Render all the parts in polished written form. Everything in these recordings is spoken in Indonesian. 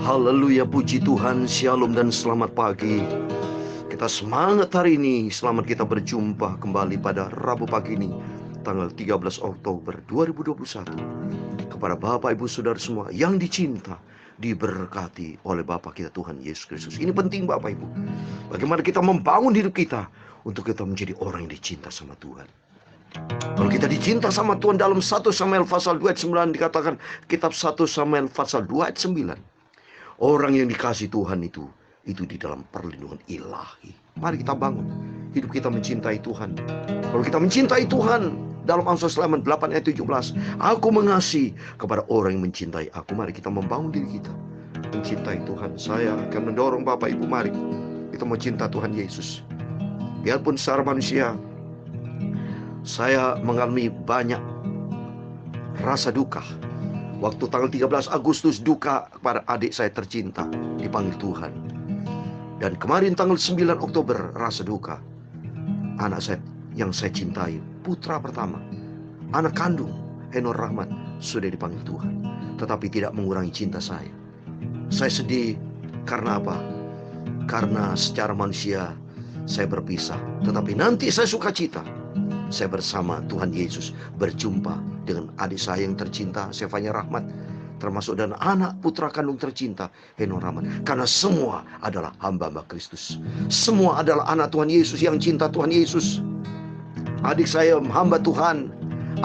Haleluya, puji Tuhan, shalom dan selamat pagi. Kita semangat hari ini, selamat kita berjumpa kembali pada Rabu pagi ini, tanggal 13 Oktober 2021. Kepada Bapak, Ibu, Saudara semua yang dicinta, diberkati oleh Bapa kita Tuhan Yesus Kristus. Ini penting Bapak Ibu, bagaimana kita membangun hidup kita untuk kita menjadi orang yang dicinta sama Tuhan. Kalau kita dicinta sama Tuhan, dalam 1 Samuel pasal 2 ayat 9 dikatakan, kitab 1 Samuel pasal 2 ayat 9, orang yang dikasih Tuhan itu di dalam perlindungan ilahi. Mari kita bangun hidup kita mencintai Tuhan. Kalau kita mencintai Tuhan, dalam Amsal 8 ayat 17, aku mengasihi kepada orang yang mencintai aku. Mari kita membangun diri kita mencintai Tuhan. Saya akan mendorong Bapak Ibu, mari kita mau cinta Tuhan Yesus. Biarpun secara manusia saya mengalami banyak rasa duka. Waktu tanggal 13 Agustus duka kepada adik saya tercinta dipanggil Tuhan. Dan kemarin tanggal 9 Oktober rasa duka. Anak saya yang saya cintai, putra pertama, anak kandung Henor Rahmat, sudah dipanggil Tuhan. Tetapi tidak mengurangi cinta saya. Saya sedih karena apa? Karena secara manusia saya berpisah. Tetapi nanti saya sukacita, saya bersama Tuhan Yesus berjumpa dengan adik saya yang tercinta Sevanya Rahmat, termasuk dan anak putra kandung tercinta Henor Rahmat. Karena semua adalah hamba-hamba Kristus. Semua adalah anak Tuhan Yesus yang cinta Tuhan Yesus. Adik saya hamba Tuhan,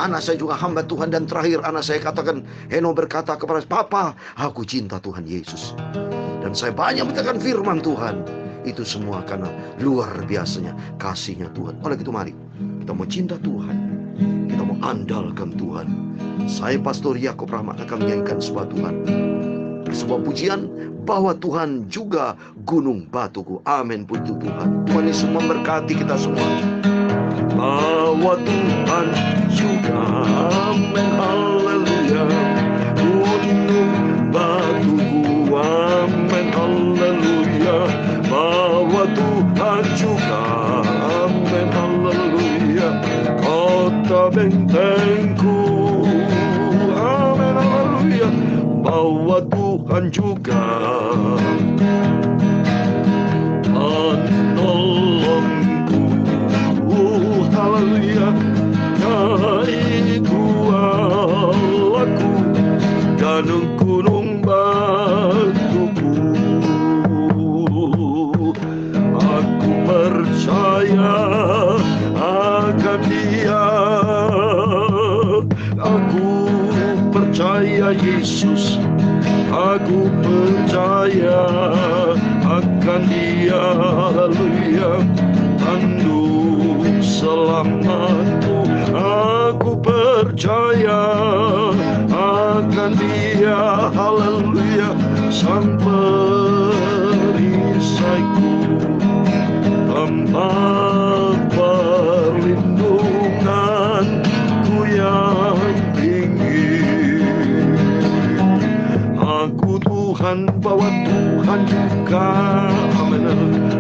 anak saya juga hamba Tuhan. Dan terakhir anak saya katakan, Henor berkata kepada saya, Papa, aku cinta Tuhan Yesus. Dan saya banyak mendengarkan firman Tuhan. Itu semua karena luar biasanya kasihnya Tuhan. Oleh itu mari kita mau cinta Tuhan, kita mau andalkan Tuhan. Saya Pastor Yakob Rahmat akan menyanyikan sebuah pujian, bahwa Tuhan juga gunung batuku. Amin, puji Tuhan. Tuhan Yesus memberkati kita semua. Bahwa Tuhan juga, amin, haleluya, gunung batuku, amin, haleluya. Bahwa Tuhan juga, amin, haleluya, kota bentengku, amin, haleluya. Bahwa Tuhan juga menolongku, haleluya. Yaitu Allahku dan gunung batuku. Aku percaya akan Dia. Aku percaya Yesus. Aku percaya akan Dia, haleluya, tanduk selamatku. Aku percaya akan Dia, haleluya, sang perisaiku, tempat perlindunganku yang tinggi. Aku Tuhan, bahwa Tuhan juga, amin,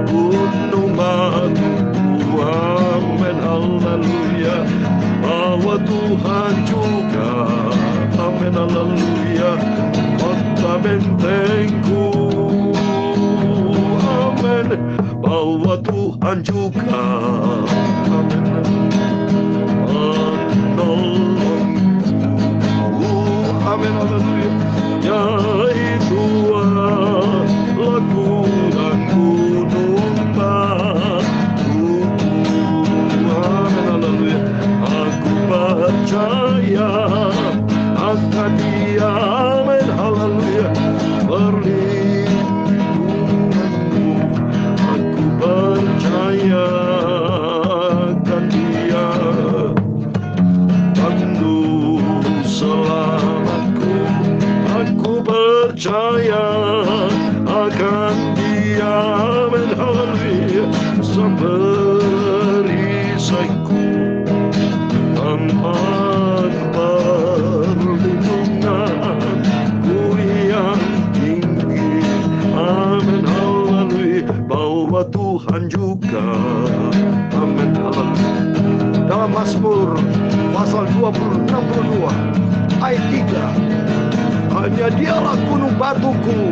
gunung batuku, amin, haleluya. Bahwa Tuhan juga, amin, haleluya, kota bentengku, amin. Bahwa Tuhan juga, amin, menolongku, amin, haleluya. Yaitu Allahku dan gunung batuku, amin, haleluya. Aku percaya akan Dia, amin, haleluya, perlindunganmu. Aku percaya akan Dia, tanduk selamatku. Aku percaya akan Dia, amin, haleluya, sang perisaiku, tempat perlindunganku yang tinggi, amin, haleluya. Bahwa Tuhan juga, amin, haleluya. Dalam Mazmur pasal 62 ayat 3, hanya Dialah gunung batuku,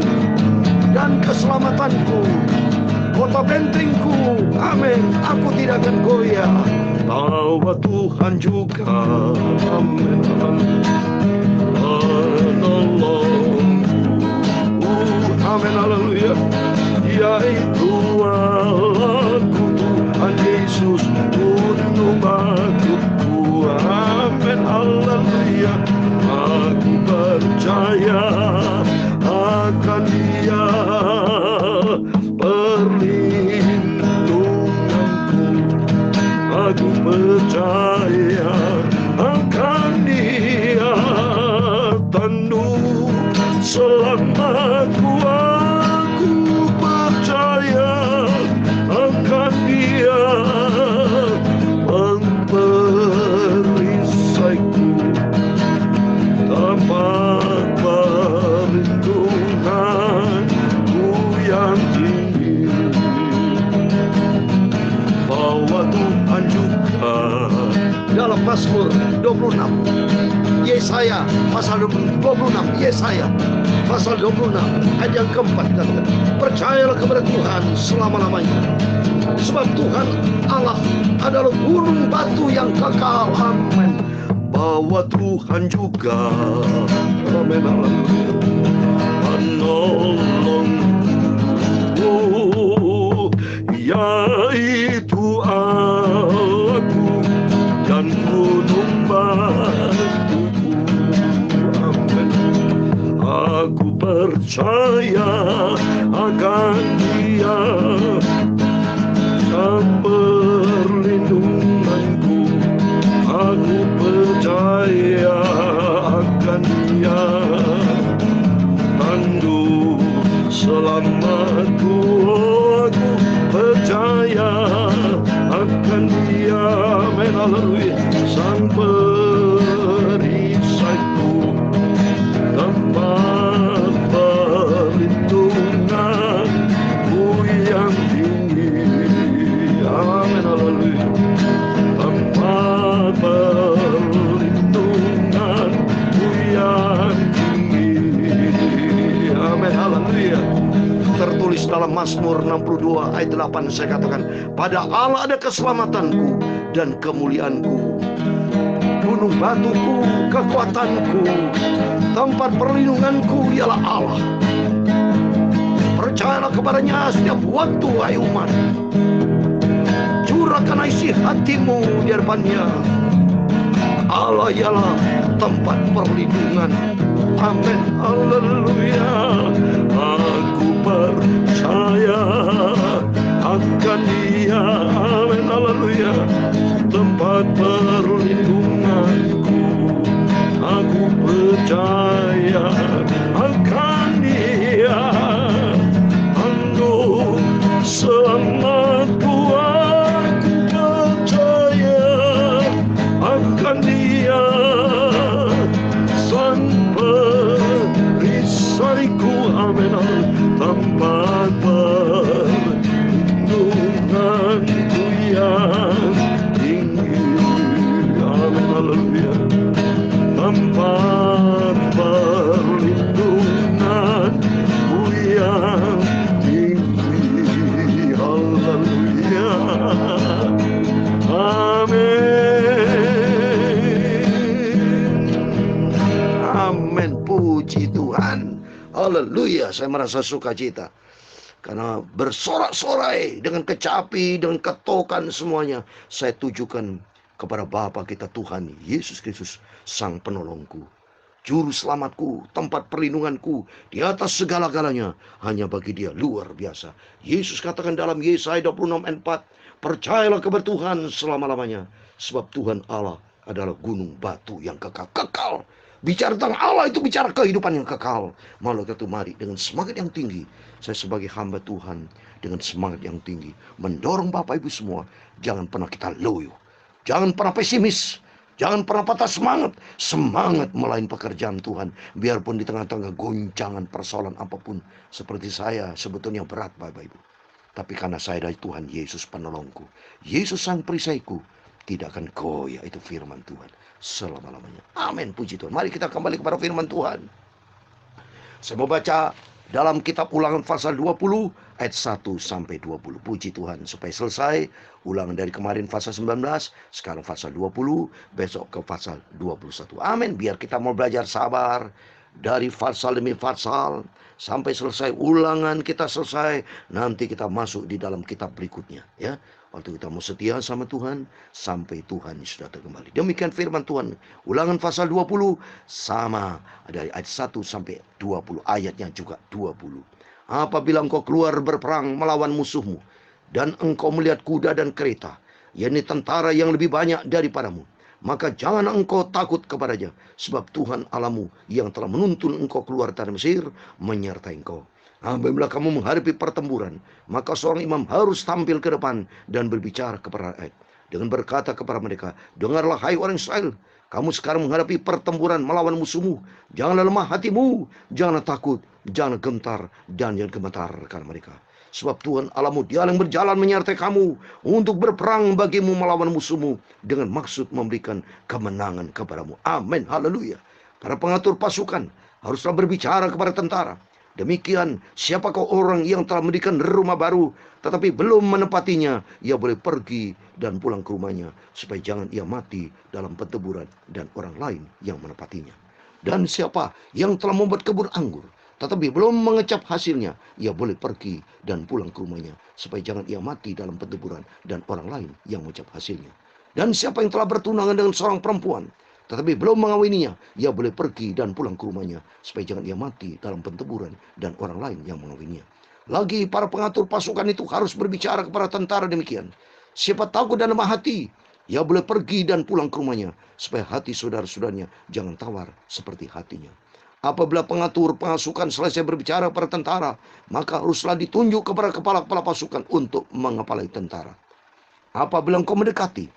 dan keselamatanku, kota bentengku. Amin. Aku tidak akan goyah bahwa Tuhan juga, amin, menolongku. Amin, haleluya. Yaitu Allahku, Tuhan Yesus, gunung batuku. Amin, haleluya. Aku percaya akan Dia, perlindunganku. Aku percaya akan Dia, tanduk selamatku. Aku percaya akan Dia, memperisaiku, tempat perlindunganku yang tinggi. Bahwa Tuhan juga dalam Mazmur 26, Yesaya pasal 26, Yesaya pasal 26 ayat yang keempat katakan, percayalah kepada Tuhan selama-lamanya, sebab Tuhan Allah adalah gunung batu yang kekal. Amin. Bahwa Tuhan juga, amin, haleluya, menolongku, yaitu aku dan gunung batuku. Amin. Aku percaya akan Dia, dan perlindunganku. Aku percaya akan Dia, tanduk selamatku. Aku percaya akan Dia, amin, haleluya, sang perisaiku, tempat perlindunganku yang tinggi. Amin, haleluya. Tempat perlindunganku yang tinggi. Amin, haleluya. Tertulis dalam Mazmur 62 ayat 8, saya katakan, pada Allah ada keselamatanku dan kemuliaanku, gunung batuku, kekuatanku, tempat perlindunganku ialah Allah. Percayalah kepadanya setiap waktu, hai umat. Curahkan isi hatimu di hadapannya. Allah ialah tempat perlindungan. Amin, haleluya. Aku percaya akan Dia, amin, haleluya, tempat perlindunganku. Aku percaya akan Dia, tanduk selamatku. Aku percaya akan Dia, sang perisaiku. Amin, tempat perlindunganku yang tinggi. Amin, haleluya. Tempat perlindunganku yang tinggi. Haleluya. Amin. Amin. Puji Tuhan. Haleluya. Saya merasa sukacita karena bersorak-sorai dengan kecapi, dengan ketokan semuanya, saya tujukan kepada Bapa kita Tuhan Yesus Kristus, sang penolongku, juru selamatku, tempat perlindunganku di atas segala-galanya. Hanya bagi Dia luar biasa. Yesus katakan dalam Yesaya 26 ayat 4, percayalah kepada Tuhan selama-lamanya, sebab Tuhan Allah adalah gunung batu yang kekal. Bicara tentang Allah itu bicara kehidupan yang kekal. Malah itu mari dengan semangat yang tinggi, saya sebagai hamba Tuhan dengan semangat yang tinggi mendorong Bapak Ibu semua, jangan pernah kita loyo, jangan pernah pesimis, jangan pernah patah semangat. Semangat melayan pekerjaan Tuhan, biarpun di tengah-tengah goncangan persoalan apapun. Seperti saya sebetulnya berat Bapak Ibu, tapi karena saya dari Tuhan Yesus penolongku, Yesus sang perisaiku, tidak akan goyah. Itu firman Tuhan selama-lamanya. Amin, puji Tuhan. Mari kita kembali kepada firman Tuhan. Saya mau baca dalam kitab Ulangan pasal 20 ayat 1 sampai 20. Puji Tuhan, supaya selesai ulangan dari kemarin pasal 19, sekarang pasal 20, besok ke pasal 21. Amin. Biar kita mau belajar sabar dari pasal demi pasal sampai selesai ulangan kita selesai, nanti kita masuk di dalam kitab berikutnya, ya. Waktu kita mau setia sama Tuhan sampai Tuhan sudah kembali. Demikian firman Tuhan. Ulangan pasal 20 sama dari ayat 1 sampai 20, ayatnya juga 20. Apabila engkau keluar berperang melawan musuhmu dan engkau melihat kuda dan kereta, yakni tentara yang lebih banyak daripadamu, maka jangan engkau takut kepadanya, sebab Tuhan Allahmu yang telah menuntun engkau keluar dari Mesir menyertai engkau. Apabila kamu menghadapi pertempuran, maka seorang imam harus tampil ke depan dan berbicara kepada rakyat dengan berkata kepada mereka, dengarlah hai orang Israel, kamu sekarang menghadapi pertempuran melawan musuhmu. Janganlah lemah hatimu, janganlah takut, janganlah gentar, dan jangan gemetar karena mereka. Sebab Tuhan Allahmu, Dia yang berjalan menyertai kamu untuk berperang bagimu melawan musuhmu dengan maksud memberikan kemenangan kepadamu. Amin. Haleluya. Para pengatur pasukan haruslah berbicara kepada tentara. Demikian, siapakah orang yang telah mendirikan rumah baru tetapi belum menepatinya, ia boleh pergi dan pulang ke rumahnya, supaya jangan ia mati dalam pertempuran dan orang lain yang menepatinya. Dan siapa yang telah membuat kebun anggur tetapi belum mengecap hasilnya, ia boleh pergi dan pulang ke rumahnya, supaya jangan ia mati dalam pertempuran dan orang lain yang mengecap hasilnya. Dan siapa yang telah bertunangan dengan seorang perempuan tetapi belum mengawininya, ia boleh pergi dan pulang ke rumahnya, supaya jangan ia mati dalam pertempuran dan orang lain yang mengawininya. Lagi para pengatur pasukan itu harus berbicara kepada tentara demikian. Siapa takut dan lemah hati, ia boleh pergi dan pulang ke rumahnya, supaya hati saudara-saudaranya jangan tawar seperti hatinya. Apabila pengatur pasukan selesai berbicara kepada tentara, maka haruslah ditunjuk kepada kepala-kepala pasukan untuk mengepalai tentara. Apabila engkau mendekati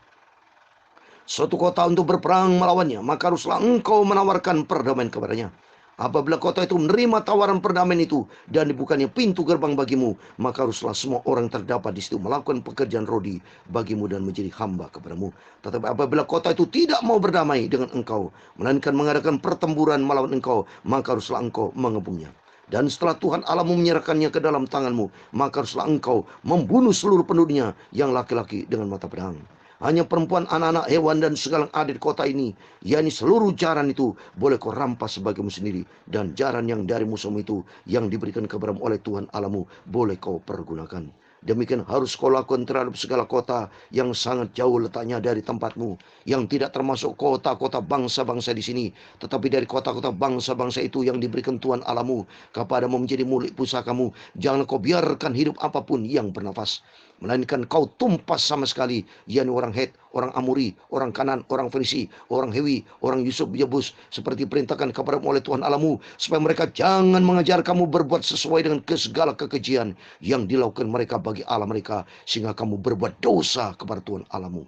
suatu kota untuk berperang melawannya, maka haruslah engkau menawarkan perdamaian kepadanya. Apabila kota itu menerima tawaran perdamaian itu dan dibukanya pintu gerbang bagimu, maka haruslah semua orang terdapat di situ melakukan pekerjaan rodi bagimu dan menjadi hamba kepadamu. Tetapi apabila kota itu tidak mau berdamai dengan engkau, melainkan mengadakan pertempuran melawan engkau, maka haruslah engkau mengepungnya. Dan setelah Tuhan Allahmu menyerahkannya ke dalam tanganmu, maka haruslah engkau membunuh seluruh penduduknya yang laki-laki dengan mata pedang. Hanya perempuan, anak-anak, hewan, dan segala yang ada di kota ini, yakni seluruh jaran itu, boleh kau rampas sebagimu sendiri. Dan jaran yang dari musuhmu itu, yang diberikan kepadamu oleh Tuhan Allahmu, boleh kau pergunakan. Demikian harus kau lakukan terhadap segala kota yang sangat jauh letaknya dari tempatmu, yang tidak termasuk kota-kota bangsa-bangsa di sini, tetapi dari kota-kota bangsa-bangsa itu yang diberikan Tuhan Allahmu kepadamu menjadi milik pusakamu. Jangan kau biarkan hidup apapun yang bernafas, melainkan kau tumpas sama sekali, yakni orang Het, orang Amori, orang Kanan, orang Fenisi, orang Hewi, orang Yusuf Yebus, seperti perintahkan kepadamu oleh Tuhan Allahmu, supaya mereka jangan mengajar kamu berbuat sesuai dengan segala kekejian yang dilakukan mereka bagi Allah mereka, sehingga kamu berbuat dosa kepada Tuhan Allahmu.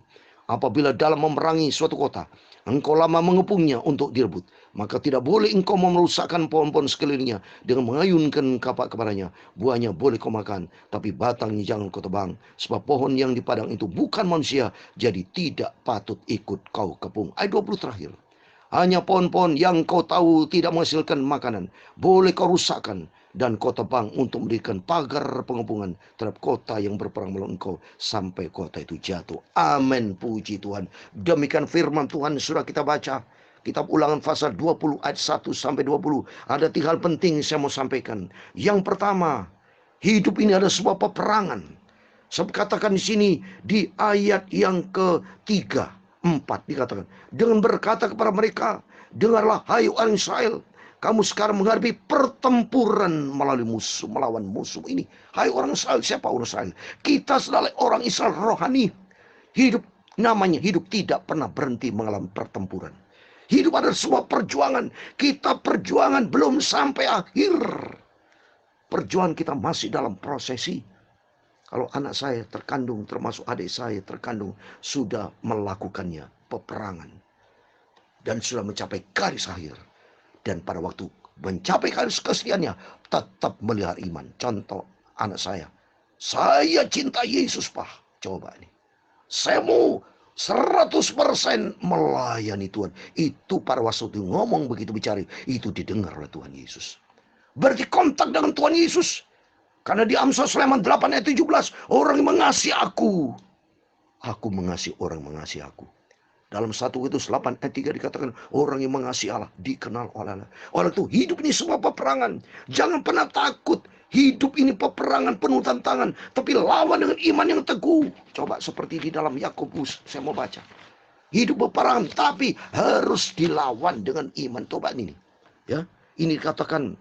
Apabila dalam memerangi suatu kota, engkau lama mengepungnya untuk direbut, maka tidak boleh engkau merusakkan pohon-pohon sekelilingnya dengan mengayunkan kapak kepadanya. Buahnya boleh kau makan, tapi batangnya jangan kau tebang, sebab pohon yang di padang itu bukan manusia, jadi tidak patut ikut kau kepung. Ayat 20 terakhir. Hanya pohon-pohon yang kau tahu tidak menghasilkan makanan, boleh kau rusakkan dan kau tebang untuk mendirikan pagar pengepungan terhadap kota yang berperang melawan engkau sampai kota itu jatuh. Amin. Puji Tuhan. Demikian firman Tuhan sudah kita baca. Kitab Ulangan pasal 20 ayat 1 sampai 20. Ada 3 hal penting saya mau sampaikan. Yang pertama, hidup ini adalah sebuah peperangan. Saya katakan di sini di ayat yang ketiga, 4 dikatakan, dengan berkata kepada mereka, dengarlah hai orang Israel, kamu sekarang menghadapi pertempuran melawan musuh ini. Hai orang Israel, siapa orang Israel? Kita adalah orang Israel rohani. Hidup namanya hidup tidak pernah berhenti mengalami pertempuran. Hidup adalah sebuah perjuangan. Kita perjuangan belum sampai akhir. Perjuangan kita masih dalam prosesi. Kalau anak saya terkandung, termasuk adik saya terkandung, sudah melakukannya peperangan. Dan sudah mencapai garis akhir. Dan pada waktu mencapai garis kesediaannya, tetap melihara iman. Contoh anak saya cinta Yesus, Pak. Coba ini. Saya mau 100% melayani Tuhan. Itu pada waktu itu ngomong begitu bicara, itu didengar oleh Tuhan Yesus. Berarti kontak dengan Tuhan Yesus. Karena di Amsal Sulaiman 8 ayat 17, orang yang mengasihi aku mengasihi orang mengasihi aku. Dalam 1 Korintus 8 ayat 3 dikatakan, orang yang mengasihi Allah dikenal oleh Allah. Oleh itu, hidup ini semua peperangan. Jangan pernah takut. Hidup ini peperangan penuh tantangan. Tapi lawan dengan iman yang teguh. Coba seperti di dalam Yakobus, saya mau baca. Hidup peperangan, tapi harus dilawan dengan iman. Coba ini. Ya, ini dikatakan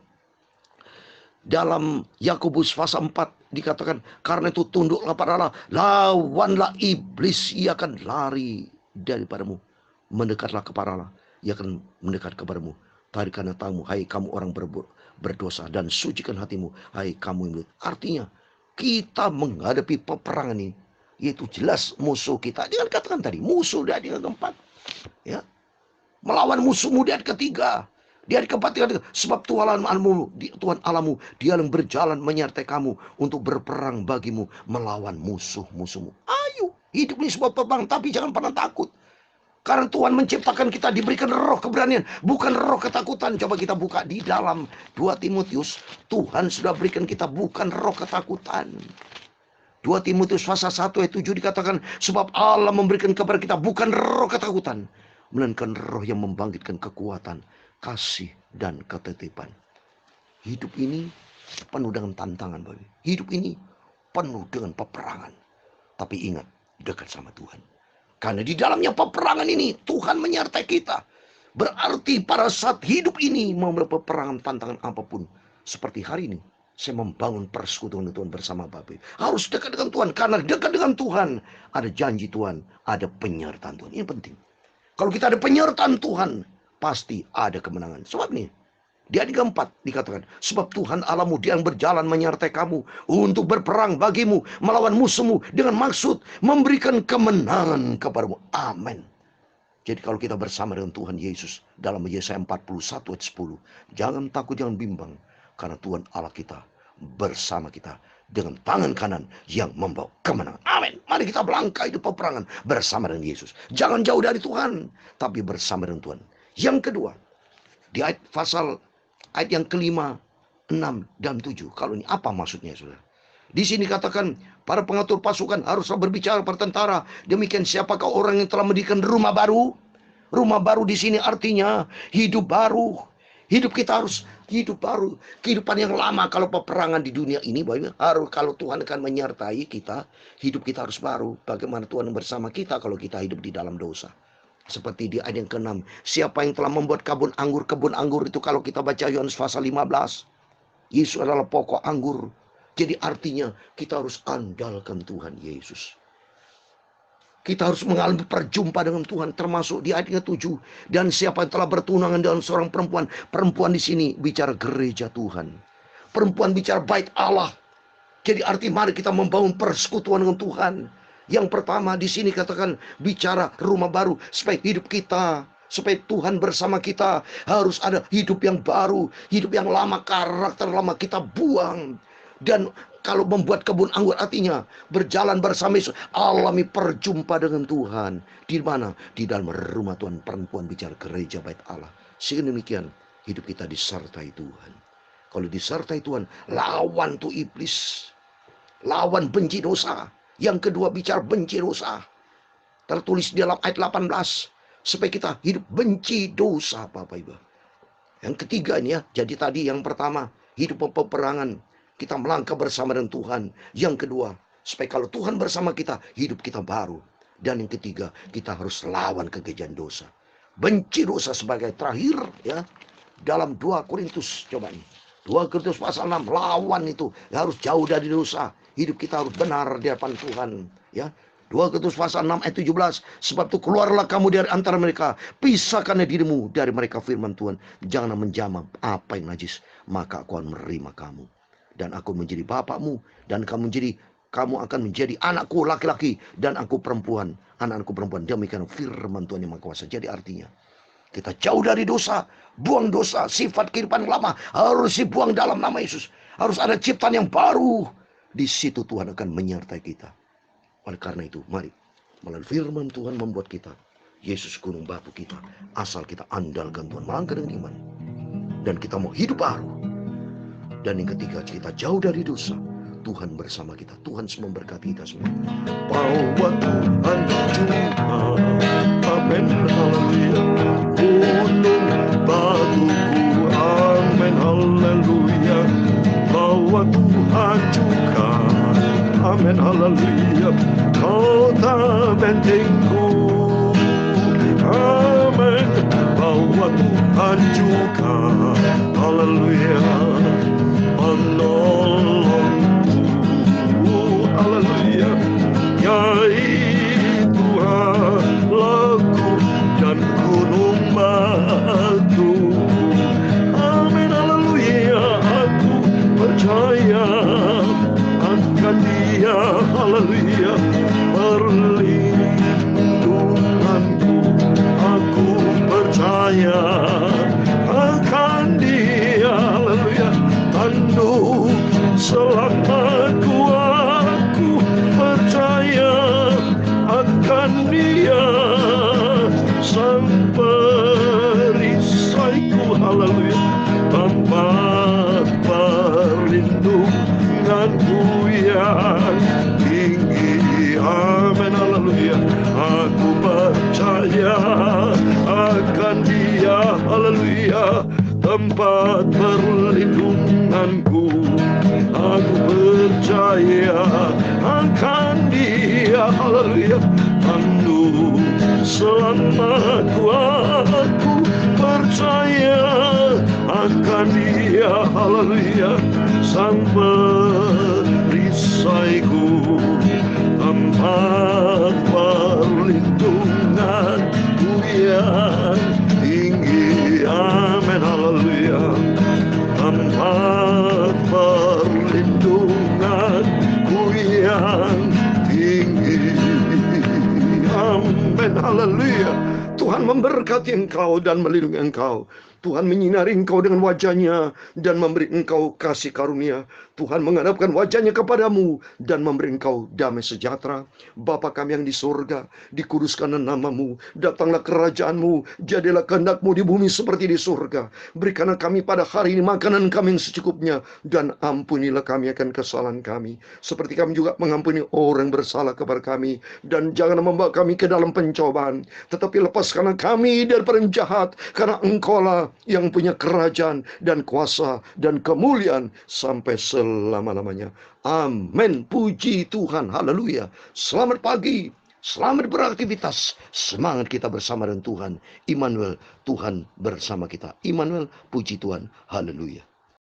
dalam Yakobus pasal 4 dikatakan, karena itu tunduklah pada Allah, lawanlah iblis, ia akan lari daripadamu. Mendekatlah kepada Allah, ia akan mendekat kepadamu. Tarikanlah tanganmu, hai kamu orang berdosa, dan sucikan hatimu, hai kamu yang artinya kita menghadapi peperangan ini, yaitu jelas musuh kita. Dia katakan tadi, musuh di ayat keempat, ya, melawan musuhmu di ayat ketiga. Di ayat keempat dikatakan, sebab Tuhan Allahmu, dia yang berjalan menyertai kamu untuk berperang bagimu melawan musuh-musuhmu. Ayo, hidup ini sebuah peperangan, tapi jangan pernah takut. Karena Tuhan menciptakan kita diberikan roh keberanian, bukan roh ketakutan. Coba kita buka di dalam 2 Timotius. Tuhan sudah berikan kita bukan roh ketakutan. 2 Timotius pasal 1 ayat 7 dikatakan, sebab Allah memberikan kepada kita bukan roh ketakutan, melainkan roh yang membangkitkan kekuatan, kasih, dan ketetipan. Hidup ini penuh dengan tantangan, Bapak. Hidup ini penuh dengan peperangan. Tapi ingat, dekat sama Tuhan. Karena di dalamnya peperangan ini Tuhan menyertai kita. Berarti pada saat hidup ini mau peperangan tantangan apapun, seperti hari ini saya membangun persekutuan Tuhan bersama Bapak. Harus dekat dengan Tuhan, karena dekat dengan Tuhan ada janji Tuhan, ada penyertaan Tuhan. Ini penting. Kalau kita ada penyertaan Tuhan, pasti ada kemenangan. Sebab nih, di ayat keempat dikatakan, sebab Tuhan Allahmu dia yang berjalan menyertai kamu untuk berperang bagimu melawan musuhmu dengan maksud memberikan kemenangan kepadamu. Amin. Jadi kalau kita bersama dengan Tuhan Yesus dalam Yesaya 41 ayat 10, jangan takut, jangan bimbang, karena Tuhan Allah kita bersama kita dengan tangan kanan yang membawa kemenangan. Amin. Mari kita melangkah hidup peperangan bersama dengan Yesus. Jangan jauh dari Tuhan, tapi bersama dengan Tuhan. Yang kedua, di ayat yang kelima, 6, dan 7. Kalau ini apa maksudnya, saudara? Di sini katakan, para pengatur pasukan haruslah berbicara pada tentara. Demikian siapakah orang yang telah mendirikan rumah baru? Rumah baru di sini artinya hidup baru. Hidup kita harus hidup baru. Kehidupan yang lama kalau peperangan di dunia ini, harus kalau Tuhan akan menyertai kita, hidup kita harus baru. Bagaimana Tuhan bersama kita kalau kita hidup di dalam dosa? Seperti di ayat yang ke-6, siapa yang telah membuat kebun anggur itu, kalau kita baca Yohanes pasal 15, Yesus adalah pokok anggur. Jadi artinya kita harus andalkan Tuhan Yesus. Kita harus mengalami perjumpaan dengan Tuhan, termasuk di ayat yang ke-7, dan siapa yang telah bertunangan dengan seorang perempuan. Perempuan di sini bicara gereja Tuhan. Perempuan bicara bait Allah. Jadi arti mari kita membangun persekutuan dengan Tuhan. Yang pertama di sini katakan bicara rumah baru, supaya hidup kita, supaya Tuhan bersama kita, harus ada hidup yang baru. Hidup yang lama, karakter lama kita buang. Dan kalau membuat kebun anggur artinya berjalan bersama Yesus, alami perjumpaan dengan Tuhan. Di mana? Di dalam rumah Tuhan. Perempuan bicara gereja bait Allah. Sehingga demikian hidup kita disertai Tuhan. Kalau disertai Tuhan, lawan tuh iblis. Lawan benci dosa. Yang kedua bicara benci dosa. Tertulis di dalam ayat 18. Supaya kita hidup benci dosa, Bapak Ibu. Yang ketiga ini ya. Jadi tadi yang pertama, hidup peperangan. Kita melangkah bersama dengan Tuhan. Yang kedua, supaya kalau Tuhan bersama kita, hidup kita baru. Dan yang ketiga, kita harus lawan kekejian dosa. Benci dosa sebagai terakhir ya. Dalam 2 Korintus, coba nih. 2 Korintus pasal 6, lawan itu harus jauh dari dosa. Hidup kita harus benar di hadapan Tuhan ya. 2 Korintus pasal 6 ayat 17, sebab itu keluarlah kamu dari antara mereka, pisahkanlah dirimu dari mereka, firman Tuhan. Janganlah menjamah apa yang najis, maka aku akan menerima kamu, dan aku menjadi bapakmu, dan kamu akan menjadi anakku laki-laki, dan aku perempuan, anakku perempuan. Demikian firman Tuhan yang Maha Kuasa. Jadi artinya kita jauh dari dosa, buang dosa, sifat kehidupan lama harus dibuang dalam nama Yesus. Harus ada ciptaan yang baru. Di situ Tuhan akan menyertai kita. Oleh karena itu, mari melalui firman Tuhan membuat kita Yesus gunung batu kita. Asal kita andalkan Tuhan, melangkah dengan iman, dan kita mau hidup baru. Dan yang ketiga, kita jauh dari dosa. Tuhan bersama kita. Tuhan memberkati kita semua. Bahwa Tuhan juga. Amin. Haleluya. Gunung batuku. Amin. Haleluya. Bahwa Tuhan juga. Amin. Haleluya. Kota bentengku. Amin. Bahwa Tuhan juga. Haleluya. Menolongku. Haleluya. Yaitu halaku dan gunung batu. Amin. Haleluya. Aku percaya akan Dia. Haleluya. Perlindunganku. Aku percaya akan Dia. Haleluya. Tanduk selamatku. Aku percaya akan Dia. Sang perisaiku. Haleluya. Tempat perlindunganku yang tinggi. Amin. Haleluya. Aku percaya akan Dia. Haleluya. Tempat perlindunganku. Aku percaya akan Dia. Haleluya. Tanduk selamatku. Aku percaya akan Dia. Haleluya. Sang perisaiku. Tempat perlindunganku yang tinggi. Amin. Haleluya. Tempat perlindunganku yang tinggi. Amin. Haleluya. Tuhan memberkati engkau dan melindungi engkau. Tuhan menyinari engkau dengan wajah-Nya dan memberi engkau kasih karunia. Tuhan menghadapkan wajah-Nya kepadamu dan memberi engkau damai sejahtera. Bapa kami yang di surga, dikuduskanlah nama-Mu, datanglah kerajaan-Mu, jadilah kehendak-Mu di bumi seperti di surga. Berikanlah kami pada hari ini makanan kami yang secukupnya, dan ampunilah kami akan kesalahan kami, seperti kami juga mengampuni orang yang bersalah kepada kami. Dan jangan membawa kami ke dalam pencobaan, tetapi lepaskanlah kami dari yang jahat, karena Engkau-lah yang punya kerajaan dan kuasa dan kemuliaan sampai selama-lamanya. Amin. Puji Tuhan. Haleluya. Selamat pagi. Selamat beraktivitas. Semangat kita bersama dengan Tuhan. Immanuel, Tuhan bersama kita. Immanuel, puji Tuhan. Haleluya.